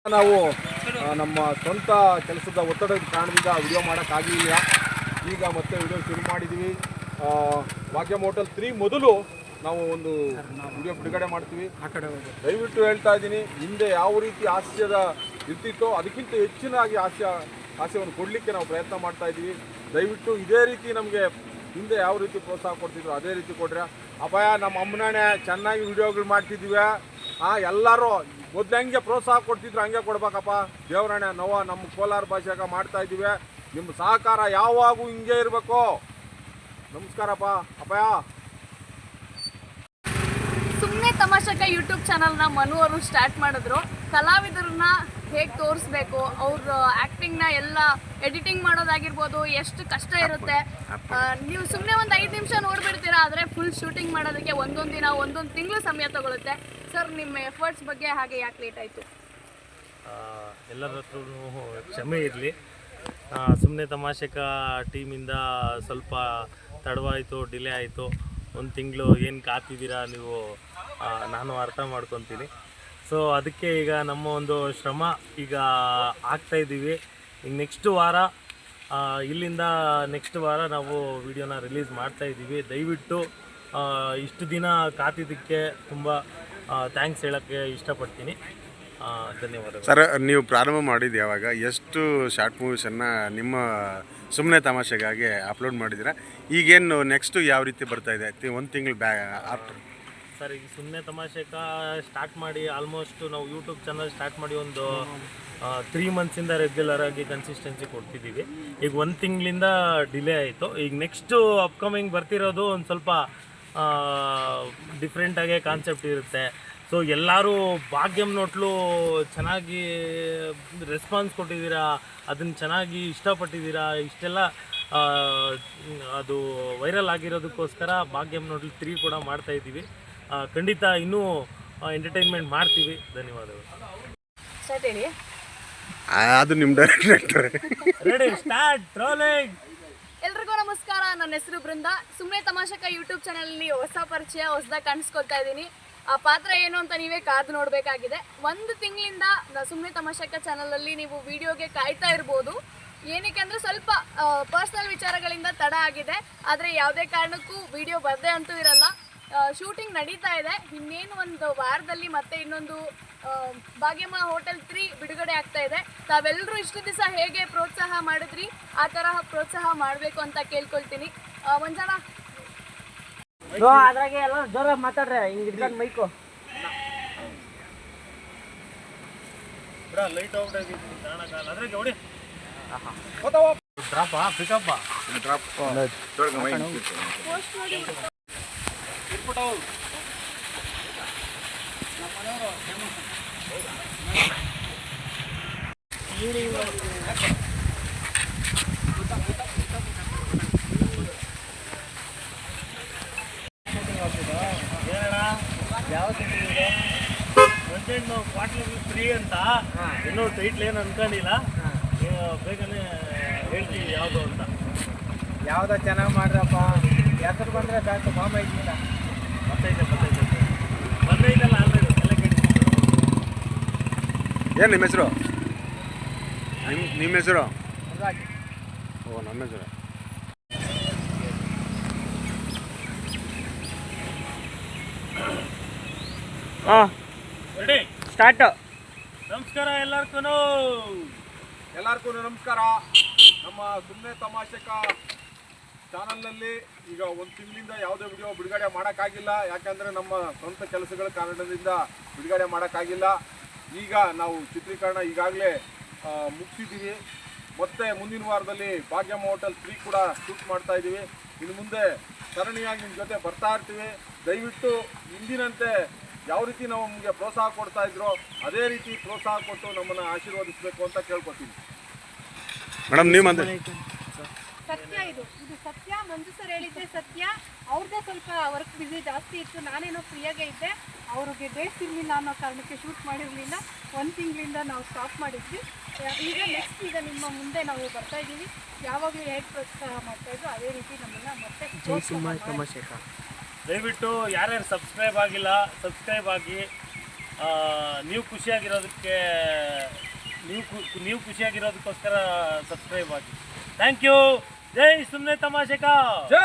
ನಾವು ನಮ್ಮ ಸ್ವಂತ ಕೆಲಸದ ಒತ್ತಡದ ಕಾರಣದಿಂದ ವಿಡಿಯೋ ಮಾಡೋಕ್ಕಾಗಲಿಲ್ಲ. ಈಗ ಮತ್ತೆ ವಿಡಿಯೋ ಶುರು ಮಾಡಿದ್ದೀವಿ. ಭಾಗ್ಯಂ ಹೋಟೆಲ್ 3 ಮೊದಲು ನಾವು ಒಂದು ವಿಡಿಯೋ ಬಿಡುಗಡೆ ಮಾಡ್ತೀವಿ. ದಯವಿಟ್ಟು ಹೇಳ್ತಾ ಇದ್ದೀನಿ, ಹಿಂದೆ ಯಾವ ರೀತಿ ಹಾಸ್ಯದ ಇರ್ತಿತ್ತೋ ಅದಕ್ಕಿಂತ ಹೆಚ್ಚಿನಾಗಿ ಹಾಸ್ಯವನ್ನು ಕೊಡಲಿಕ್ಕೆ ನಾವು ಪ್ರಯತ್ನ ಮಾಡ್ತಾ ಇದ್ದೀವಿ. ದಯವಿಟ್ಟು ಇದೇ ರೀತಿ ನಮಗೆ ಹಿಂದೆ ಯಾವ ರೀತಿ ಪ್ರೋತ್ಸಾಹ ಕೊಡ್ತಿದ್ರು ಅದೇ ರೀತಿ ಕೊಡ್ರೆ. ಅಪಾಯ ನಮ್ಮ ಅಮ್ಮನೇ ಚೆನ್ನಾಗಿ ವಿಡಿಯೋಗಳು ಮಾಡ್ತಿದ್ದೀವಿ. ಎಲ್ಲರೂ ಮೊದಲು ಹೆಂಗೆ ಪ್ರೋತ್ಸಾಹ ಕೊಡ್ತಿದ್ರು ಹಂಗೆ ಕೊಡ್ಬೇಕಪ್ಪ. ದೇವರಾಣೆ ನಾವು ನಮ್ಮ ಕೋಲಾರ ಭಾಷೆಗೆ ಮಾಡ್ತಾ ಇದ್ದೀವಿ. ನಿಮ್ಮ ಸಹಕಾರ ಯಾವಾಗೂ ಹಿಂಗೆ ಇರಬೇಕು. ನಮಸ್ಕಾರಪ್ಪ. ಅಪಾಯ ಸುಮ್ಮನೆ ತಮಾಷೆಗೆ ಯೂಟ್ಯೂಬ್ ಚಾನಲ್ನ ಮನು ಅವರು ಸ್ಟಾರ್ಟ್ ಮಾಡಿದ್ರು. ಕಲಾವಿದರನ್ನ ಹೇಗೆ ತೋರಿಸ್ಬೇಕು, ಅವ್ರ ಆ್ಯಕ್ಟಿಂಗ್ನ ಎಲ್ಲ ಎಡಿಟಿಂಗ್ ಮಾಡೋದಾಗಿರ್ಬೋದು, ಎಷ್ಟು ಕಷ್ಟ ಇರುತ್ತೆ. ನೀವು ಸುಮ್ಮನೆ ಒಂದು 5 ನಿಮಿಷ ನೋಡಿಬಿಡ್ತೀರಾ, ಆದರೆ ಫುಲ್ ಶೂಟಿಂಗ್ ಮಾಡೋದಕ್ಕೆ ಒಂದೊಂದು ದಿನ ಒಂದೊಂದು ತಿಂಗಳು ಸಮಯ ತಗೊಳುತ್ತೆ. ಸರ್, ನಿಮ್ಮ ಎಫರ್ಟ್ಸ್ ಬಗ್ಗೆ ಹಾಗೆ ಯಾಕೆ ಲೇಟ್ ಆಯಿತು? ಎಲ್ಲರ ಹತ್ರನೂ ಕ್ಷಮೆ ಇರಲಿ. ಸುಮ್ಮನೆ ತಮಾಷೆಕ ಟೀಮಿಂದ ಸ್ವಲ್ಪ ತಡವಾಯಿತು, ಡಿಲೇ ಆಯಿತು. 1 ತಿಂಗಳು ಏನು ಕಾತಿದ್ದೀರಾ ನೀವು, ನಾನು ಅರ್ಥ ಮಾಡ್ಕೊತೀನಿ. ಸೊ ಅದಕ್ಕೆ ಈಗ ನಮ್ಮ ಒಂದು ಶ್ರಮ ಈಗ ಆಗ್ತಾಯಿದ್ದೀವಿ. ಈಗ ನೆಕ್ಸ್ಟ್ ವಾರ ಇಲ್ಲಿಂದ ನೆಕ್ಸ್ಟ್ ವಾರ ನಾವು ವಿಡಿಯೋನ ರಿಲೀಸ್ ಮಾಡ್ತಾಯಿದ್ದೀವಿ. ದಯವಿಟ್ಟು ಇಷ್ಟು ದಿನ ಕಾತಿದ್ದಕ್ಕೆ ತುಂಬ ಥ್ಯಾಂಕ್ಸ್ ಹೇಳೋಕ್ಕೆ ಇಷ್ಟಪಡ್ತೀನಿ. ಧನ್ಯವಾದಗಳು. ಸರ್, ನೀವು ಪ್ರಾರಂಭ ಮಾಡಿದ್ದು ಯಾವಾಗ? ಎಷ್ಟು ಶಾರ್ಟ್ ಮೂವೀಸನ್ನು ನಿಮ್ಮ ಸುಮ್ಮನೆ ತಮಾಷೆಗಾಗಿ ಅಪ್ಲೋಡ್ ಮಾಡಿದ್ದೀರಾ? ಈಗೇನು ನೆಕ್ಸ್ಟು ಯಾವ ರೀತಿ ಬರ್ತಾಯಿದೆ? 1 ತಿಂಗಳು ಆಫ್ಟರ್ ಸರ್, ಈಗ ಸುಮ್ಮನೆ ತಮಾಷೆಕ ಸ್ಟಾರ್ಟ್ ಮಾಡಿ ಆಲ್ಮೋಸ್ಟ್ ನಾವು ಯೂಟ್ಯೂಬ್ ಚಾನಲ್ ಸ್ಟಾರ್ಟ್ ಮಾಡಿ ಒಂದು 3 ಮಂತ್ಸಿಂದ ರೆಗ್ಯುಲರ್ ಆಗಿ ಕನ್ಸಿಸ್ಟೆನ್ಸಿ ಕೊಡ್ತಿದ್ದೀವಿ. ಈಗ 1 ತಿಂಗಳಿಂದ ಡಿಲೇ ಆಯಿತು. ಈಗ ನೆಕ್ಸ್ಟು ಅಪ್ಕಮಿಂಗ್ ಬರ್ತಿರೋದು ಒಂದು ಸ್ವಲ್ಪ ಡಿಫ್ರೆಂಟಾಗೇ ಕಾನ್ಸೆಪ್ಟ್ ಇರುತ್ತೆ. ಸೊ ಎಲ್ಲರೂ ಭಾಗ್ಯಂ ಹೋಟ್ಲು ಚೆನ್ನಾಗಿ ರೆಸ್ಪಾನ್ಸ್ ಕೊಟ್ಟಿದ್ದೀರಾ, ಅದನ್ನು ಚೆನ್ನಾಗಿ ಇಷ್ಟಪಟ್ಟಿದ್ದೀರಾ. ಇಷ್ಟೆಲ್ಲ ಅದು ವೈರಲ್ ಆಗಿರೋದಕ್ಕೋಸ್ಕರ ಭಾಗ್ಯಂ ಹೋಟ್ಲ್ 3 ಕೂಡ ಮಾಡ್ತಾಯಿದ್ದೀವಿ. ಖಂಡಿತ ಇನ್ನೂ ಎಂಟರ್ಟೈನ್ಮೆಂಟ್ ಮಾಡ್ತೀವಿ. ಧನ್ಯವಾದಗಳು. ಅದು ನಿಮ್ಮ ಡೈರೆಕ್ಟರ್. Ready, start, rolling. ಎಲ್ರಿಗೂ ನಮಸ್ಕಾರ. ನನ್ನ ಹೆಸರು ಬೃಂದ. ಸುಮ್ಮನೆ ತಮಾಷೆಕ ಯೂಟ್ಯೂಬ್ ಚಾನಲಲ್ಲಿ ಹೊಸ ಪರಿಚಯ, ಹೊಸದಾಗಿ ಕಾಣಿಸ್ಕೊಳ್ತಾ ಇದ್ದೀನಿ. ಆ ಪಾತ್ರ ಏನು ಅಂತ ನೀವೇ ಕಾದು ನೋಡಬೇಕಾಗಿದೆ. 1 ತಿಂಗಳಿಂದ ಸುಮ್ಮನೆ ತಮಾಷೆಕ ಚಾನಲಲ್ಲಿ ನೀವು ವಿಡಿಯೋಗೆ ಕಾಯ್ತಾ ಇರ್ಬೋದು. ಏನಕ್ಕೆ ಅಂದರೆ ಸ್ವಲ್ಪ ಪರ್ಸ್ನಲ್ ವಿಚಾರಗಳಿಂದ ತಡ ಆಗಿದೆ. ಆದರೆ ಯಾವುದೇ ಕಾರಣಕ್ಕೂ ವಿಡಿಯೋ ಬರದೇ ಅಂತೂ ಇರಲ್ಲ. ಶೂಟಿಂಗ್ ನಡೀತಾ ಇದೆ. ಇನ್ನೇನು ಒಂದು ವಾರದಲ್ಲಿ ಮತ್ತೆ ಇನ್ನೊಂದು ಭಾಗ್ಯಂ ಹೋಟೆಲ್ 3 ಬಿಡುಗಡೆ ಆಗ್ತಾ ಇದೆ. ತಾವೆಲ್ಲರೂ ಇಷ್ಟು ದಿವಸ ಹೇಗೆ ಪ್ರೋತ್ಸಾಹ ಮಾಡಿದ್ರಿ, ಆ ತರಹ ಪ್ರೋತ್ಸಾಹ ಮಾಡಬೇಕು ಅಂತ ಕೇಳ್ಕೊಳ್ತೀನಿ. ಮಂಜಾನ, ಅದ್ರಾಗೆ ಎಲ್ಲ ಜೋರಾಗಿ ಮಾತಾಡ್ರೆ ಹಿಂಗೆ ಇಟ್ಕೊಂಡು ಮೈಕು ಲೈಟ್ ಔಟ್ ಆಗಿದ್ದೀನಿ ಕಾಣಕ್ಕಾಗಲ್ಲ. ಅದ್ರಾಗೆ ಹೊಡಿ. ಡ್ರಾಪ ಪಿಕಪ್ಪ ಡ್ರಾಪ್ ಪೋಸ್ಟ್ ಮಾಡಿ ಯಾವ ತಿಂಗಳಿದೆ? ಒಂದೇನು ಕ್ವಾರ್ಟರ್ 3 ಅಂತ ಇನ್ನೂ ಟೈಟ್ಲ್ ಏನು ಅನ್ಕೊಂಡಿಲ್ಲ. ಬೇಗನೆ ಹೇಳ್ತೀವಿ ಯಾವುದು ಅಂತ. ಯಾವುದೋ ಚೆನ್ನಾಗಿ ಮಾಡ್ರಪ್ಪ. ಹೆಸರು ಬಂದರೆ ಸಾಕು. ಮಾಮೈತಿಲ್ಲ ಬಂದೈತಲ್ಲ ಆಲ್ರೆಡಿ ಎಲ್ಲ ಕೇಳಿ. ಏನು ನಿಮ್ಮ ಹೆಸರು? ನಿಮ್ಮ ಹೆಸರು? ಓ, ನಮ್ಮ ಹೆಸರು. Ready, start. ನಮಸ್ಕಾರ ಎಲ್ಲರಿಗೂ ನಮಸ್ಕಾರ. ನಮ್ಮ ಸುಮ್ಮನೆ ತಮಾಷೆಕ ಚಾನಲ್ನಲ್ಲಿ ಈಗ 1 ತಿಂಗಳಿಂದ ಯಾವುದೇ ವಿಡಿಯೋ ಬಿಡುಗಡೆ ಮಾಡೋಕ್ಕಾಗಿಲ್ಲ. ಯಾಕಂದರೆ ನಮ್ಮ ಸ್ವಂತ ಕೆಲಸಗಳ ಕಾರಣದಿಂದ ಬಿಡುಗಡೆ ಮಾಡೋಕ್ಕಾಗಿಲ್ಲ. ಈಗ ನಾವು ಚಿತ್ರೀಕರಣ ಈಗಾಗಲೇ ಮುಗಿಸಿದ್ದೀವಿ. ಮತ್ತು ಮುಂದಿನ ವಾರದಲ್ಲಿ ಭಾಗ್ಯಂ ಹೋಟೆಲ್ 3 ಕೂಡ ಶೂಟ್ ಮಾಡ್ತಾ ಇದ್ದೀವಿ. ಇನ್ನು ಮುಂದೆ ಸರಣಿಯಾಗಿ ನಿಮ್ಮ ಜೊತೆ ಬರ್ತಾ ಇರ್ತೀವಿ. ದಯವಿಟ್ಟು ಇಂದಿನಂತೆ ಯಾವ ರೀತಿ ನಾವು ನಮಗೆ ಪ್ರೋತ್ಸಾಹ ಕೊಡ್ತಾ ಇದ್ರೋ ಅದೇ ರೀತಿ ಪ್ರೋತ್ಸಾಹ ಕೊಟ್ಟು ನಮ್ಮನ್ನು ಆಶೀರ್ವದಿಸಬೇಕು ಅಂತ ಕೇಳ್ಕೊತೀನಿ. ಮೇಡಮ್, ನೀವು ಅಂತ ಸತ್ಯ ಇದು ಸತ್ಯ. ಮಂಜು ಸರ್ ಹೇಳಿದ್ದೆ ಸತ್ಯ. ಅವ್ರದ್ದೇ ಸ್ವಲ್ಪ ವರ್ಕ್ ಬಿಸಿ ಜಾಸ್ತಿ ಇತ್ತು. ನಾನೇನೋ ಫ್ರೀಯಾಗೇ ಇದ್ದೆ. ಅವ್ರಿಗೆ ಡೇಟ್ಸ್ ಇರಲಿಲ್ಲ ಅನ್ನೋ ಕಾರಣಕ್ಕೆ ಶೂಟ್ ಮಾಡಿರಲಿಲ್ಲ. 1 ತಿಂಗಳಿಂದ ನಾವು ಸ್ಟಾಪ್ ಮಾಡಿದ್ವಿ. ಈಗ ನೆಕ್ಸ್ಟ್ ಈಗ ನಿಮ್ಮ ಮುಂದೆ ನಾವು ಬರ್ತಾ ಇದ್ದೀವಿ. ಯಾವಾಗಲೂ ಹೇಗೆ ಪ್ರೋತ್ಸಾಹ ಮಾಡ್ತಾಯಿದ್ರು ಅದೇ ರೀತಿ ನಮ್ಮನ್ನು ಮತ್ತೆ ದಯವಿಟ್ಟು ಯಾರ್ಯಾರು ಸಬ್ಸ್ಕ್ರೈಬ್ ಆಗಿಲ್ಲ ಸಬ್ಸ್ಕ್ರೈಬ್ ಆಗಿ. ನೀವು ಖುಷಿಯಾಗಿರೋದಕ್ಕೆ ನೀವು ಖುಷಿಯಾಗಿರೋದಕ್ಕೋಸ್ಕರ ಸಬ್ಸ್ಕ್ರೈಬ್ ಆಗಿ. Thank you. ಜೈ ಸುಮ್ಮನೆ ತಮಾಷೆಕ. ಜೈ